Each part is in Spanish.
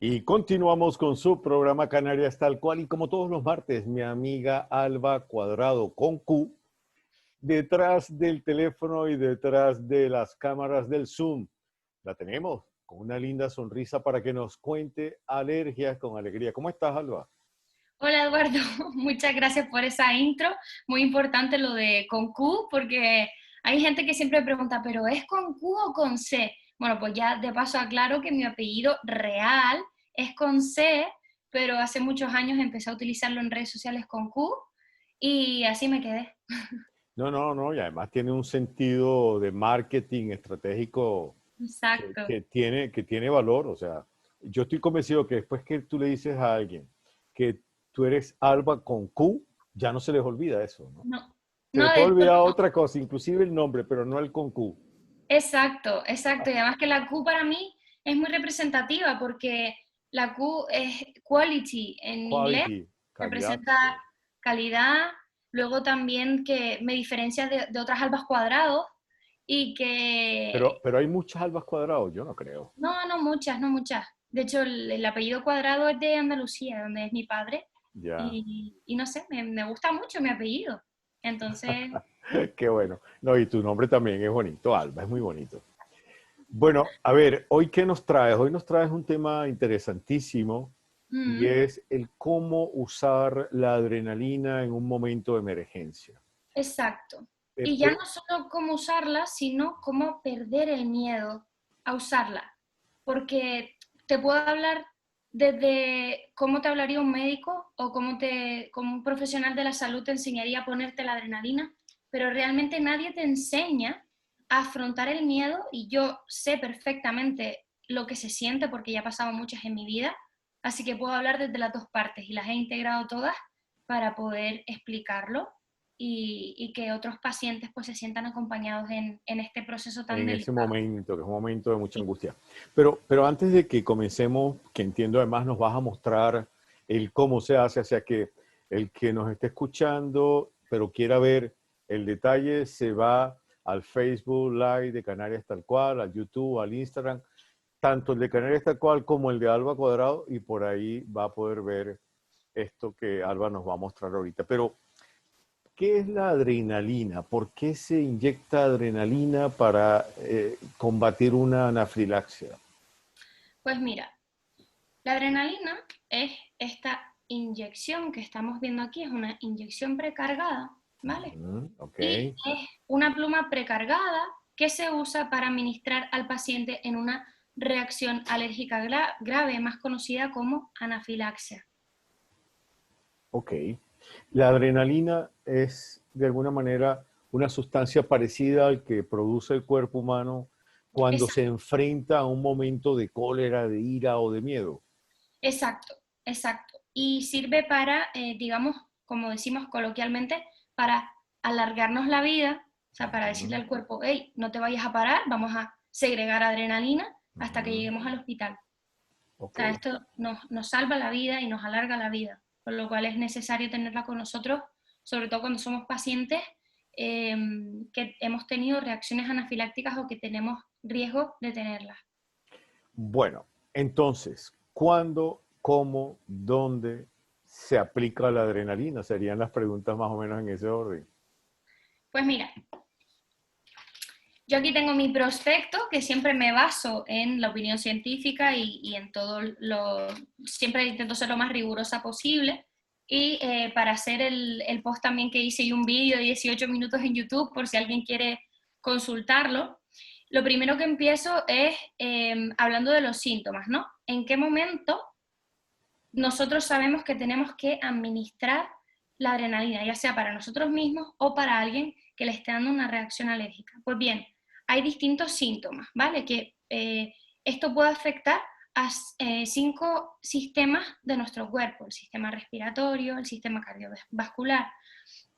Y continuamos con su programa Canarias tal cual y como todos los martes, mi amiga Alba Cuadrado con Q, detrás del teléfono y detrás de las cámaras del Zoom. La tenemos con una linda sonrisa para que nos cuente alergias con alegría. ¿Cómo estás, Alba? Hola Eduardo, muchas gracias por esa intro. Muy importante lo de con Q, porque hay gente que siempre me pregunta, ¿pero es con Q o con C? Bueno, pues ya de paso aclaro que mi apellido real es con C, pero hace muchos años empecé a utilizarlo en redes sociales con Q y así me quedé. No, no, no, y además tiene un sentido de marketing estratégico que, Exacto. que tiene, que tiene valor. O sea, yo estoy convencido que después que tú le dices a alguien que tú eres Alba con Q, ya no se les olvida eso, ¿no? No, Se les no, de puede hecho olvidar no. otra cosa, inclusive el nombre, pero no el con Q. Exacto, exacto. Y además que la Q para mí es muy representativa porque la Q es quality en inglés, Quality, calidad, representa sí. calidad, luego también que me diferencia de otras albas cuadrados y que, Pero hay muchas albas cuadrados, yo no creo. no, no muchas, no muchas. De hecho, el apellido cuadrado es de Andalucía, donde es mi padre, Ya, y no sé, me gusta mucho mi apellido. Entonces, qué bueno. No, y tu nombre también es bonito, Alba, es muy bonito. Bueno, a ver, ¿hoy qué nos traes? Hoy nos traes un tema interesantísimo y mm, es el cómo usar la adrenalina en un momento de emergencia. exacto. Eh, Y ya pero, no solo cómo usarla, sino cómo perder el miedo a usarla. Porque te puedo hablar desde cómo te hablaría un médico o como un profesional de la salud te enseñaría a ponerte la adrenalina, pero realmente nadie te enseña a afrontar el miedo y yo sé perfectamente lo que se siente porque ya he pasado muchas en mi vida, así que puedo hablar desde las dos partes y las he integrado todas para poder explicarlo y que otros pacientes pues se sientan acompañados en este proceso tan en ese delicado. momento, que es un momento de mucha angustia. Pero antes de que comencemos, que entiendo además nos vas a mostrar el cómo se hace, o sea que el que nos esté escuchando, pero quiera ver el detalle, se va al Facebook Live de Canarias Tal Cual, al YouTube, al Instagram, tanto el de Canarias Tal Cual como el de Alba Cuadrado, y por ahí va a poder ver esto que Alba nos va a mostrar ahorita. Pero ¿qué es la adrenalina? ¿Por qué se inyecta adrenalina para combatir una anafilaxia? Pues mira, la adrenalina es esta inyección que estamos viendo aquí, es una inyección precargada, ¿vale? Ok. Y es una pluma precargada que se usa para administrar al paciente en una reacción alérgica grave, más conocida como anafilaxia. Ok. La adrenalina es de alguna manera una sustancia parecida al que produce el cuerpo humano cuando se enfrenta a un momento de cólera, de ira o de miedo. Exacto, exacto. Y sirve para, digamos, como decimos coloquialmente, para alargarnos la vida, o sea, para decirle Ujú, al cuerpo, hey, no te vayas a parar, vamos a segregar adrenalina hasta que ujú. lleguemos al hospital. O Ok. sea, esto nos salva la vida y nos alarga la vida, por lo cual es necesario tenerla con nosotros, sobre todo cuando somos pacientes eh, que hemos tenido reacciones anafilácticas o que tenemos riesgo de tenerlas. Bueno, entonces, ¿cuándo, cómo, dónde se aplica la adrenalina? Serían las preguntas más o menos en ese orden. Pues mira, yo aquí tengo mi prospecto, que siempre me baso en la opinión científica y en todo lo... Siempre intento ser lo más rigurosa posible. Y para hacer el post también que hice y un vídeo de 18 minutos en YouTube, por si alguien quiere consultarlo, lo primero que empiezo es hablando de los síntomas, ¿no? ¿En qué momento nosotros sabemos que tenemos que administrar la adrenalina, ya sea para nosotros mismos o para alguien que le esté dando una reacción alérgica? Pues bien, hay distintos síntomas, ¿vale? Que esto puede afectar a 5 sistemas de nuestro cuerpo: el sistema respiratorio, el sistema cardiovascular,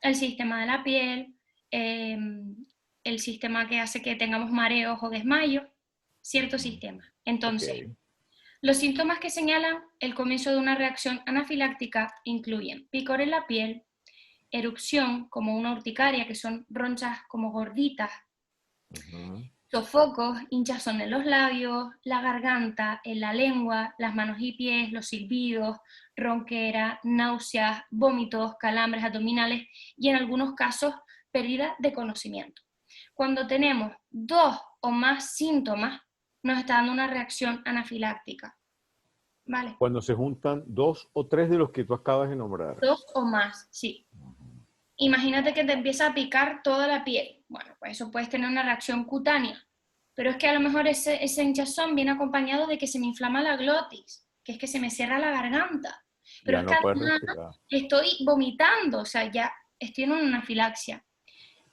el sistema de la piel, eh, el sistema que hace que tengamos mareos o desmayos, ciertos Ujú. sistemas. Ok, Entonces, los síntomas que señalan el comienzo de una reacción anafiláctica incluyen picor en la piel, erupción como una urticaria, que son ronchas como gorditas, ujú. Sofocos, hinchazón en los labios, la garganta, en la lengua, las manos y pies, los silbidos, ronquera, náuseas, vómitos, calambres abdominales y en algunos casos pérdida de conocimiento. Cuando tenemos 2 o más síntomas, nos está dando una reacción anafiláctica. ¿Vale? Cuando se juntan 2 o 3 de los que tú acabas de nombrar. 2 o más, sí. Imagínate que te empieza a picar toda la piel. Bueno, pues eso puedes tener una reacción cutánea. Pero es que a lo mejor ese hinchazón viene acompañado de que se me inflama la glotis, que es que se me cierra la garganta. Pero Ya es que no puedes además respirar. estoy vomitando, o sea, ya estoy en una anafilaxia.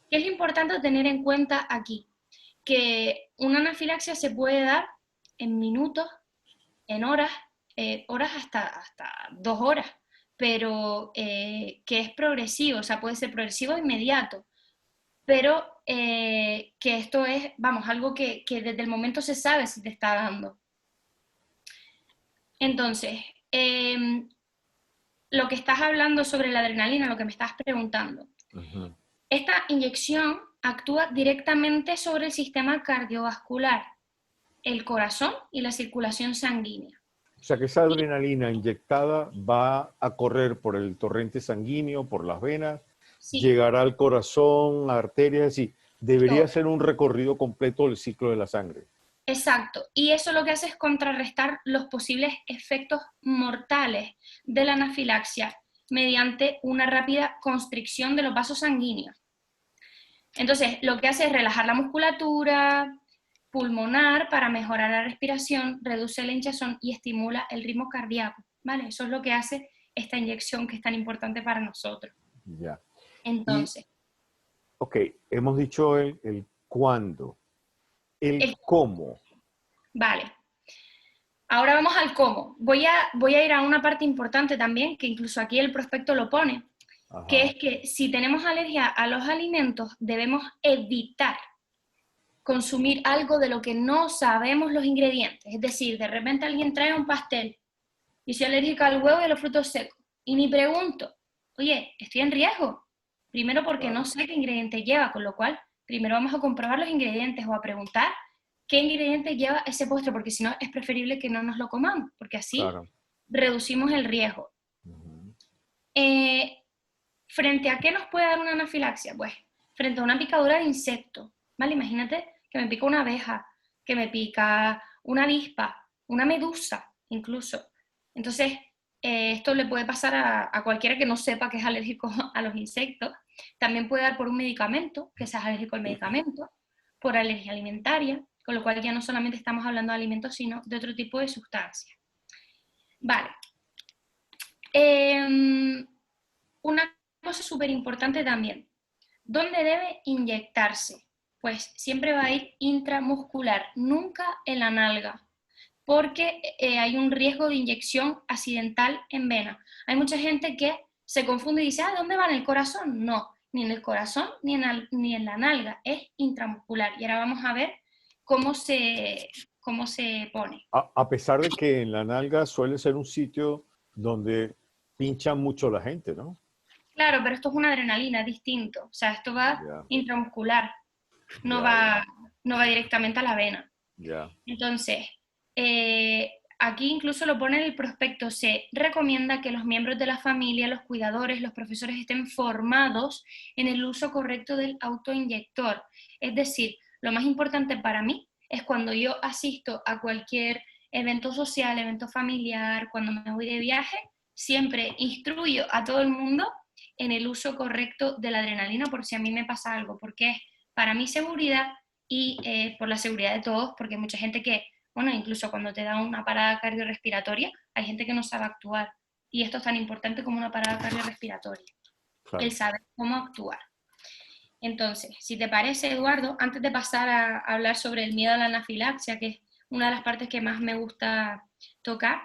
¿Qué es importante tener en cuenta aquí? Que una anafilaxia se puede dar en minutos, en horas, horas hasta 2 horas, pero que es progresivo, o sea, puede ser progresivo e inmediato, pero que esto es, vamos, algo que desde el momento se sabe si te está dando. Entonces, lo que estás hablando sobre la adrenalina, lo que me estás preguntando, Ujú. esta inyección actúa directamente sobre el sistema cardiovascular, el corazón y la circulación sanguínea. O sea que esa adrenalina inyectada va a correr por el torrente sanguíneo, por las venas, Sí, llegará al corazón, a arterias, y debería todo. ser un recorrido completo del ciclo de la sangre. Exacto, y eso lo que hace es contrarrestar los posibles efectos mortales de la anafilaxia mediante una rápida constricción de los vasos sanguíneos. Entonces, lo que hace es relajar la musculatura pulmonar para mejorar la respiración, reduce la hinchazón y estimula el ritmo cardíaco, ¿vale? Eso es lo que hace esta inyección que es tan importante para nosotros. Ya. Y, Entonces, ok, hemos dicho el cuándo, el el, cómo. vale. Ahora vamos al cómo. Voy a ir a una parte importante también, que incluso aquí el prospecto lo pone, que Ajá, es que si tenemos alergia a los alimentos, debemos evitar consumir algo de lo que no sabemos los ingredientes. Es decir, de repente alguien trae un pastel y soy alérgica al huevo y a los frutos secos. Y ni pregunto, oye, estoy en riesgo. Primero porque no claro, sé qué ingrediente lleva, con lo cual primero vamos a comprobar los ingredientes o a preguntar qué ingrediente lleva ese postre, porque si no es preferible que no nos lo comamos, porque así claro. reducimos el riesgo. Ujú. Eh, ¿Frente a qué nos puede dar una anafilaxia? Pues frente a una picadura de insecto, ¿vale? Imagínate que me pica una abeja, que me pica una avispa, una medusa incluso. Entonces, esto le puede pasar a cualquiera que no sepa que es alérgico a los insectos. También puede dar por un medicamento, que seas alérgico al medicamento, por alergia alimentaria, con lo cual ya no solamente estamos hablando de alimentos, sino de otro tipo de sustancias. Vale. Una cosa súper importante también. ¿Dónde debe inyectarse? Pues siempre va a ir intramuscular, nunca en la nalga, porque hay un riesgo de inyección accidental en vena. Hay mucha gente que se confunde y dice, ah, ¿dónde va en el corazón? No, ni en el corazón ni en la nalga, es intramuscular. Y ahora vamos a ver cómo se pone. A pesar de que en la nalga suele ser un sitio donde pinchan mucho la gente, ¿no? Claro, pero esto es una adrenalina, es distinto. O sea, esto va Ya, intramuscular, no ya, ya, va, no va directamente a la vena. ya. Entonces, aquí incluso lo pone en el prospecto, se recomienda que los miembros de la familia, los cuidadores, los profesores estén formados en el uso correcto del autoinyector. Es decir, lo más importante para mí es cuando yo asisto a cualquier evento social, evento familiar, cuando me voy de viaje, siempre instruyo a todo el mundo en el uso correcto de la adrenalina por si a mí me pasa algo, porque es para mi seguridad y por la seguridad de todos, porque hay mucha gente que, bueno, incluso cuando te da una parada cardiorrespiratoria, hay gente que no sabe actuar. Y esto es tan importante como una parada cardiorrespiratoria, el Claro. saber cómo actuar. Entonces, si te parece, Eduardo, antes de pasar a hablar sobre el miedo a la anafilaxia, que es una de las partes que más me gusta tocar,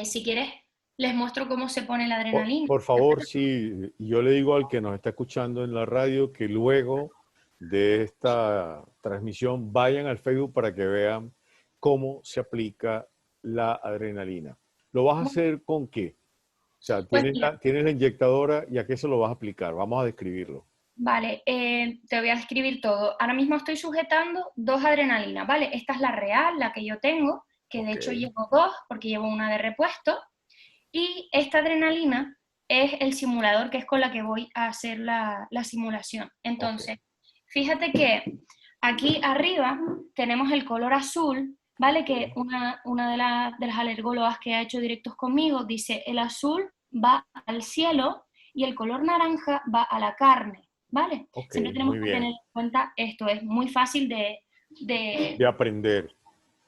si quieres, les muestro cómo se pone la adrenalina. Por favor, sí, yo le digo al que nos está escuchando en la radio que luego de esta transmisión vayan al Facebook para que vean cómo se aplica la adrenalina. ¿Lo vas a hacer con qué? O sea, Pues mira, tienes la inyectadora y a qué se lo vas a aplicar. Vamos a describirlo. Vale, te voy a describir todo. Ahora mismo estoy sujetando 2 adrenalinas, ¿vale? Esta es la real, la que yo tengo, que de Ok, hecho llevo 2 porque llevo una de repuesto. Y esta adrenalina es el simulador, que es con la que voy a hacer la simulación. ok. Entonces, fíjate que aquí arriba tenemos el color azul, ¿vale? Que una de las alergólogas que ha hecho directos conmigo dice, el azul va al cielo y el color naranja va a la carne, ¿vale? Ok, Siempre tenemos muy que tener bien. en cuenta esto, es muy fácil De aprender.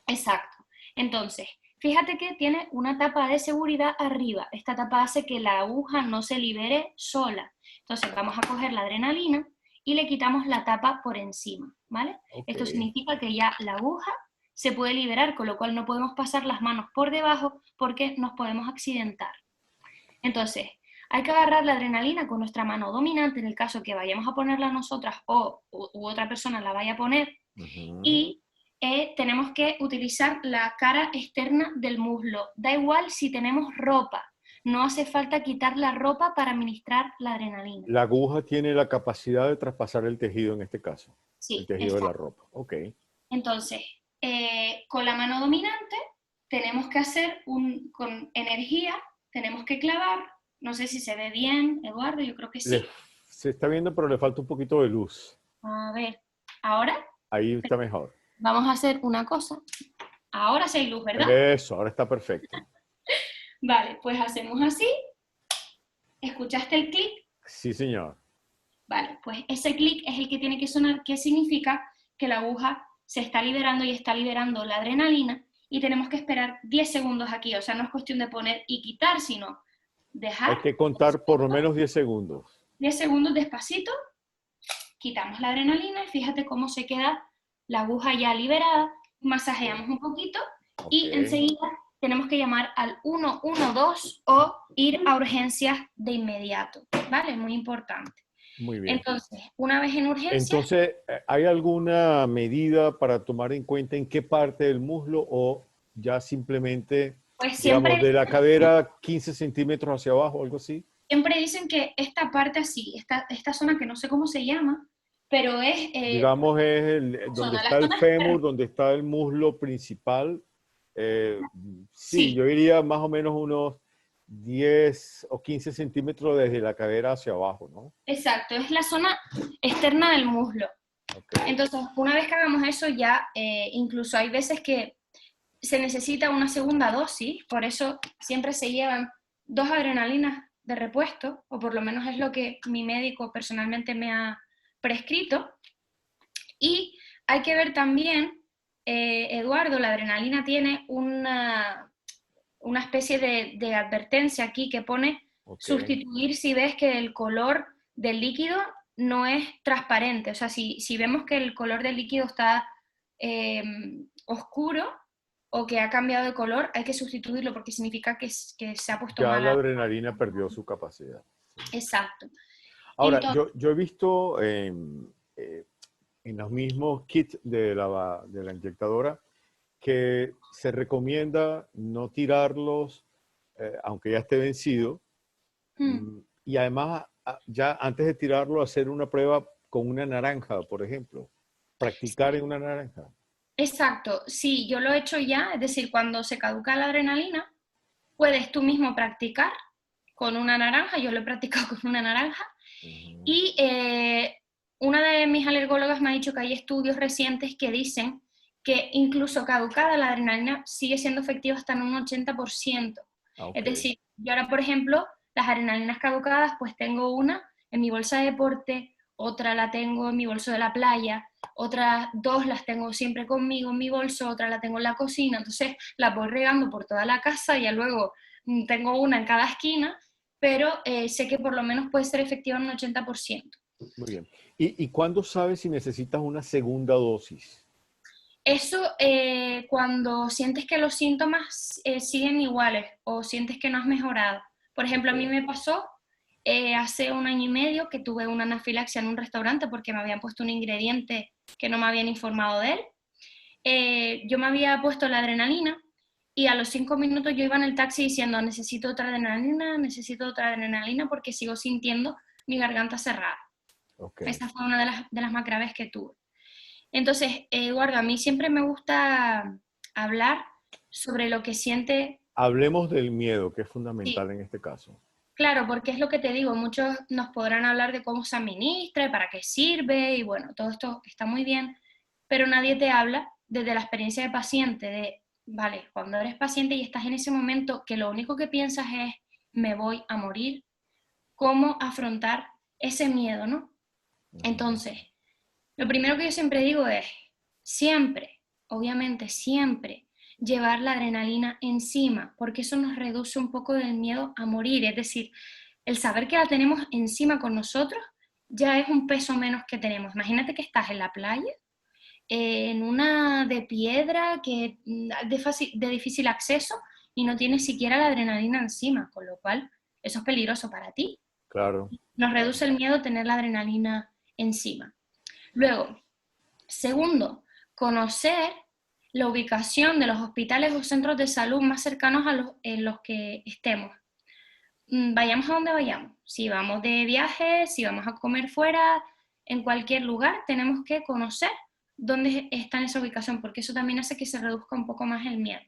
Exacto. Entonces, fíjate que tiene una tapa de seguridad arriba. Esta tapa hace que la aguja no se libere sola. Entonces, vamos a coger la adrenalina y le quitamos la tapa por encima, ¿vale? Ok. Esto significa que ya la aguja se puede liberar, con lo cual no podemos pasar las manos por debajo porque nos podemos accidentar. Entonces, hay que agarrar la adrenalina con nuestra mano dominante en el caso que vayamos a ponerla nosotras u otra persona la vaya a poner Ujú. y tenemos que utilizar la cara externa del muslo. Da igual si tenemos ropa, no hace falta quitar la ropa para administrar la adrenalina. La aguja tiene la capacidad de traspasar el tejido en este caso, el Sí, tejido de la exacto. ropa. Ok. Entonces, con la mano dominante tenemos que hacer con energía, tenemos que clavar, no sé si se ve bien, Eduardo, yo creo que Le- sí. Se está viendo, pero le falta un poquito de luz. A ver, ahora Ahí está mejor. vamos a hacer una cosa. Ahora sí hay luz, ¿verdad? Eso, ahora está perfecto. Vale, pues hacemos así. ¿Escuchaste el clic? Sí, señor. Vale, pues ese clic es el que tiene que sonar, que significa que la aguja se está liberando y está liberando la adrenalina y tenemos que esperar 10 segundos aquí. O sea, no es cuestión de poner y quitar, sino dejar Hay que contar por lo menos 10 segundos. 10 segundos despacito, quitamos la adrenalina y fíjate cómo se queda la aguja ya liberada, Ok. masajeamos un poquito Ok. y enseguida tenemos que llamar al 112 o ir a urgencias de inmediato, ¿vale? Muy importante. Muy bien. Entonces, una vez en urgencias, Entonces, ¿hay alguna medida para tomar en cuenta en qué parte del muslo o ya simplemente, pues digamos, de la cadera 15 centímetros hacia abajo, algo así? siempre dicen que esta parte así, esta zona que no sé cómo se llama, pero es Digamos, es donde la está el zona fémur, externa. donde está el muslo principal. Eh, sí, Sí, yo diría más o menos unos 10 o 15 centímetros desde la cadera hacia abajo, ¿no? exacto, es la zona externa del muslo. Ok. Entonces, una vez que hagamos eso, ya incluso hay veces que se necesita una segunda dosis, por eso siempre se llevan 2 adrenalinas de repuesto, o por lo menos es lo que mi médico personalmente me ha prescrito. Y hay que ver también, Eduardo, la adrenalina tiene una especie de advertencia aquí que pone Ok. sustituir si ves que el color del líquido no es transparente. O sea, si vemos que el color del líquido está oscuro o que ha cambiado de color, hay que sustituirlo porque significa que se ha puesto Ya la mala. adrenalina perdió su capacidad. Sí. Exacto. Ahora, Entonces, yo he visto en los mismos kits de la inyectadora que se recomienda no tirarlos, aunque ya esté vencido, y además ya antes de tirarlo hacer una prueba con una naranja, por ejemplo, practicar en una naranja. exacto, sí, yo lo he hecho ya, es decir, cuando se caduca la adrenalina, puedes tú mismo practicar con una naranja, yo lo he practicado con una naranja, Ujú. y una de mis alergólogas me ha dicho que hay estudios recientes que dicen que incluso caducada la adrenalina sigue siendo efectiva hasta en un 80%. Ah, Es ok. decir, yo ahora, por ejemplo, las adrenalinas caducadas, pues tengo una en mi bolsa de deporte, otra la tengo en mi bolso de la playa, otras 2 las tengo siempre conmigo en mi bolso, otra la tengo en la cocina, entonces las voy regando por toda la casa y ya luego tengo una en cada esquina, pero sé que por lo menos puede ser efectiva en un 80%. Muy bien. ¿Y cuándo sabes si necesitas una segunda dosis? Eso cuando sientes que los síntomas siguen iguales o sientes que no has mejorado. Por ejemplo, Ok. a mí me pasó hace 1 año y medio que tuve una anafilaxia en un restaurante porque me habían puesto un ingrediente que no me habían informado de él. Yo me había puesto la adrenalina y a los 5 minutos yo iba en el taxi diciendo necesito otra adrenalina porque sigo sintiendo mi garganta cerrada. Ok. Esa fue una de las más graves que tuve. Entonces, Eduardo, a mí siempre me gusta hablar sobre lo que siente. Hablemos del miedo, que es Sí, fundamental en este caso. claro, porque es lo que te digo, muchos nos podrán hablar de cómo se administra, y para qué sirve, y bueno, todo esto está muy bien, pero nadie te habla desde la experiencia de paciente, de, vale, cuando eres paciente y estás en ese momento que lo único que piensas es, me voy a morir, cómo afrontar ese miedo, ¿no? Ujú. Entonces, lo primero que yo siempre digo es, siempre, obviamente siempre, llevar la adrenalina encima, porque eso nos reduce un poco del miedo a morir, es decir, el saber que la tenemos encima con nosotros ya es un peso menos que tenemos. Imagínate que estás en la playa, en una de piedra que de difícil acceso y no tienes siquiera la adrenalina encima, con lo cual eso es peligroso para ti. Claro, Nos claro. reduce el miedo tener la adrenalina encima. Luego, segundo, conocer la ubicación de los hospitales o centros de salud más cercanos a en los que estemos. Vayamos a donde vayamos. Si vamos de viaje, si vamos a comer fuera, en cualquier lugar, tenemos que conocer dónde está en esa ubicación, porque eso también hace que se reduzca un poco más el miedo.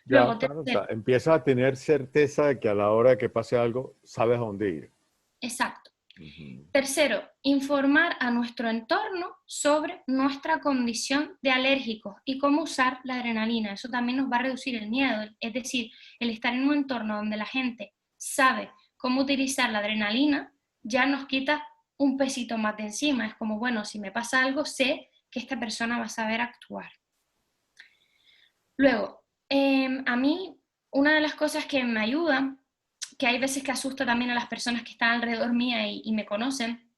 Ya, Luego, claro, o tercero, sea, empiezas a tener certeza de que a la hora de que pase algo, sabes a dónde ir. exacto. Ujú. Tercero, informar a nuestro entorno sobre nuestra condición de alérgicos y cómo usar la adrenalina. Eso también nos va a reducir el miedo. Es decir, el estar en un entorno donde la gente sabe cómo utilizar la adrenalina ya nos quita un pesito más de encima. Es como, bueno, si me pasa algo, sé que esta persona va a saber actuar. Luego, a mí, una de las cosas que me ayuda, que hay veces que asusta también a las personas que están alrededor mía y me conocen,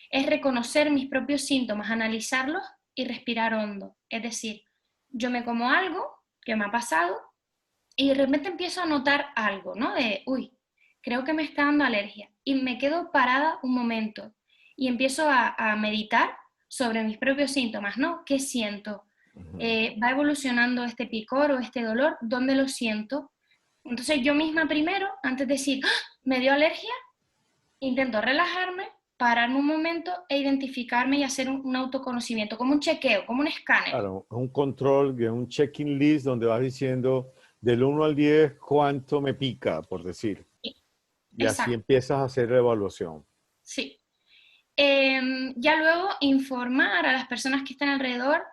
es reconocer mis propios síntomas, analizarlos y respirar hondo. Es decir, yo me como algo que me ha pasado y de repente empiezo a notar algo, ¿no? De, uy, creo que me está dando alergia. Y me quedo parada un momento y empiezo a meditar sobre mis propios síntomas, ¿no? ¿Qué siento? Ujú. ¿Va evolucionando este picor o este dolor? ¿Dónde lo siento? Entonces yo misma primero, antes de decir, ¡ah! Me dio alergia, intento relajarme, parar un momento e identificarme y hacer un autoconocimiento, como un chequeo, como un escáner. Claro, un control, un checking list donde vas diciendo del 1 al 10 cuánto me pica, por decir. Sí, Y así exacto, empiezas a hacer la evaluación. sí. Ya luego informar a las personas que están alrededor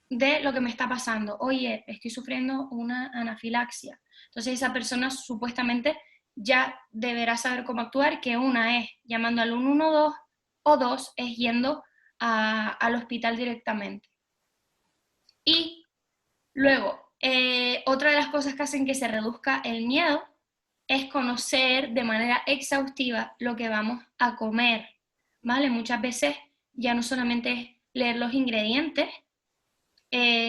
de lo que me está pasando. Oye, estoy sufriendo una anafilaxia. Entonces esa persona supuestamente ya deberá saber cómo actuar, que una es llamando al 112 o dos es yendo al hospital directamente. Y luego, otra de las cosas que hacen que se reduzca el miedo es conocer de manera exhaustiva lo que vamos a comer, ¿vale? Muchas veces ya no solamente es leer los ingredientes,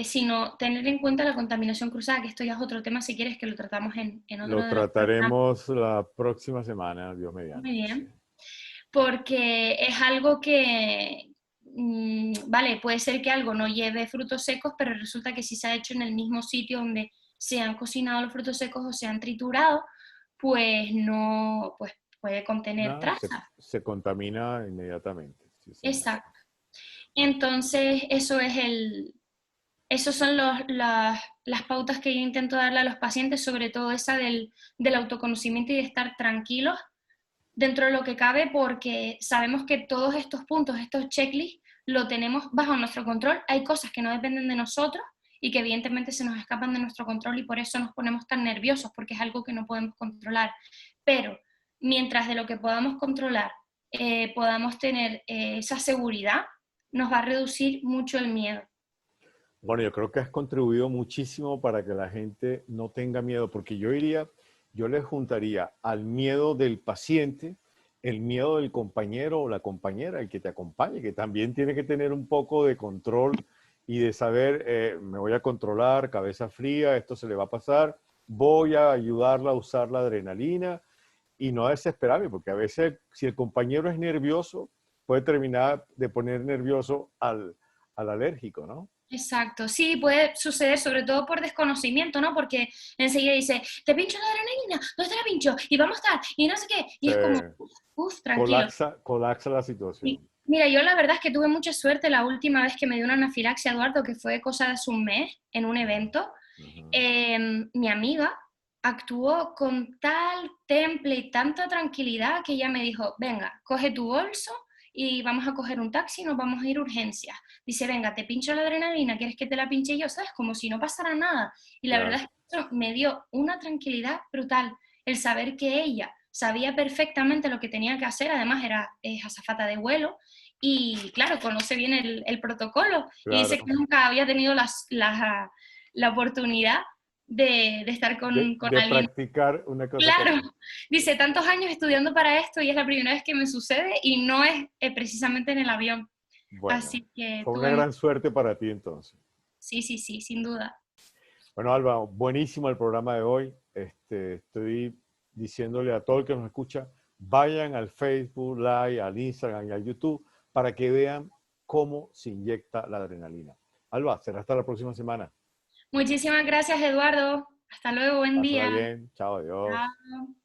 sino tener en cuenta la contaminación cruzada, que esto ya es otro tema, si quieres que lo tratamos en otro Lo de los programas. trataremos la próxima semana, Dios Muy mediante. Sí. bien. Porque es algo que, vale, puede ser que algo no lleve frutos secos, pero resulta que si se ha hecho en el mismo sitio donde se han cocinado los frutos secos o se han triturado, pues no, pues puede contener Nada, trazas. se contamina inmediatamente. Sí, señor. Exacto. Entonces, esos son las pautas que yo intento darle a los pacientes, sobre todo esa del autoconocimiento y de estar tranquilos dentro de lo que cabe, porque sabemos que todos estos puntos, estos checklists, lo tenemos bajo nuestro control. Hay cosas que no dependen de nosotros y que evidentemente se nos escapan de nuestro control y por eso nos ponemos tan nerviosos, porque es algo que no podemos controlar. Pero mientras de lo que podamos controlar podamos tener esa seguridad, nos va a reducir mucho el miedo. Bueno, yo creo que has contribuido muchísimo para que la gente no tenga miedo, porque yo diría, yo le juntaría al miedo del paciente, el miedo del compañero o la compañera, el que te acompañe, que también tiene que tener un poco de control y de saber, me voy a controlar, cabeza fría, esto se le va a pasar, voy a ayudarla a usar la adrenalina y no a desesperarme, porque a veces si el compañero es nervioso, puede terminar de poner nervioso al alérgico, ¿no? Exacto, sí, puede suceder sobre todo por desconocimiento, ¿no? Porque enseguida dice, te pincho la adrenalina, ¿dónde te la pincho? Y vamos a estar, y no sé qué, y es como, Se tranquilo. colapsa la situación. Mira, yo la verdad es que tuve mucha suerte la última vez que me dio una anafilaxia, Eduardo, que fue cosa de hace un mes en un evento. Ujú. Mi amiga actuó con tal temple y tanta tranquilidad que ella me dijo, venga, coge tu bolso y vamos a coger un taxi y nos vamos a ir a urgencias. Dice, venga, te pincho la adrenalina, ¿quieres que te la pinche yo? ¿Sabes? Como si no pasara nada. Y la verdad Claro, es que eso me dio una tranquilidad brutal, el saber que ella sabía perfectamente lo que tenía que hacer, además es azafata de vuelo, y claro, conoce bien el protocolo, y dice que claro. nunca había tenido la oportunidad de estar con De alguien. practicar una cosa Claro, como... dice, tantos años estudiando para esto y es la primera vez que me sucede y no es precisamente en el avión. Bueno, Así que fue una tuve mucho... gran suerte para ti entonces. Sí, sí, sí, sin duda. Bueno, Alba, buenísimo el programa de hoy. Estoy diciéndole a todo el que nos escucha, vayan al Facebook Live, al Instagram y al YouTube para que vean cómo se inyecta la adrenalina. Alba, será hasta la próxima semana. Muchísimas gracias, Eduardo. Hasta luego, buen Pásala día. bien. Chao, adiós. Chao.